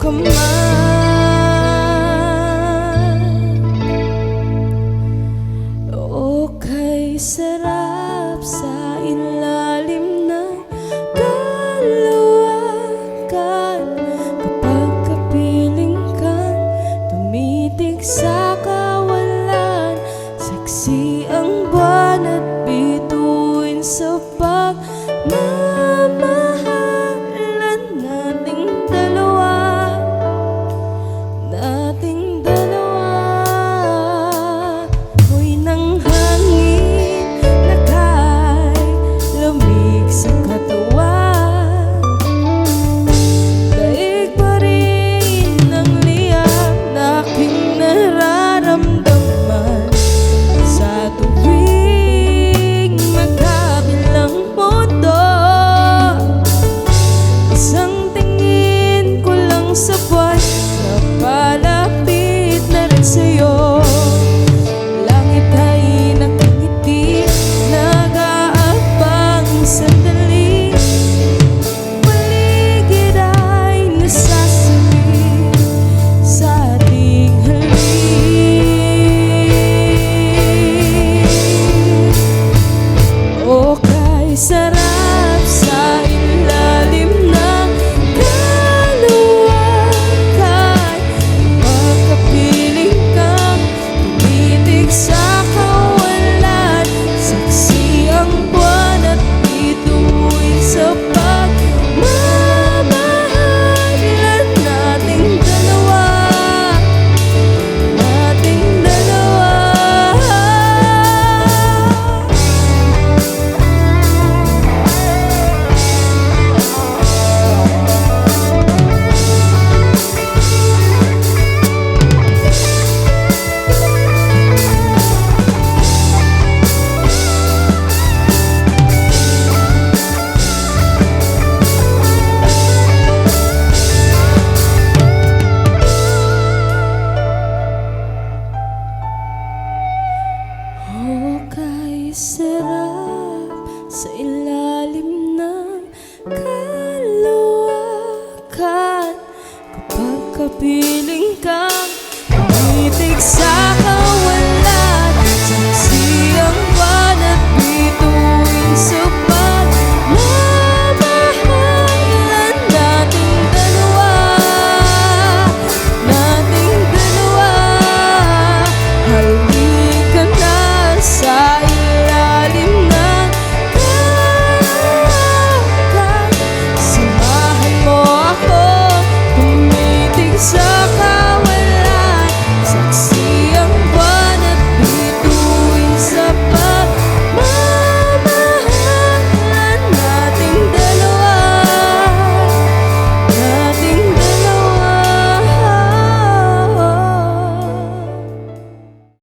ka man. O kay sarap sa ilalim ng kalawakan, kapag kapiling kang tumitig sa kawalan. Saksi ang buwan at bituin sa pagmamahalan nating dalawa, nating dalawa. Amoy ng hangin na kay lamig sa katawan, daig pa rin ang liyak na aking nararamdaman. Sa tuwing magkabilang mundo, isang tingin ko lang sa buwan, napalapit na rin sa'yo. Langit ay nakangiti, nag-aabang sandali, paligid ay nasasabi sa ating halik. O kay sarap sa ilalim ng kalawakan, pagkapiling kang tumitig sa kawalan. Saksi ang buwan at bituin sa pagmamahalan nating dalawa, nating dalawa. O kay sarap sa ilalim ng kalawakan, kapag kapiling kang tumitig sa kawalan.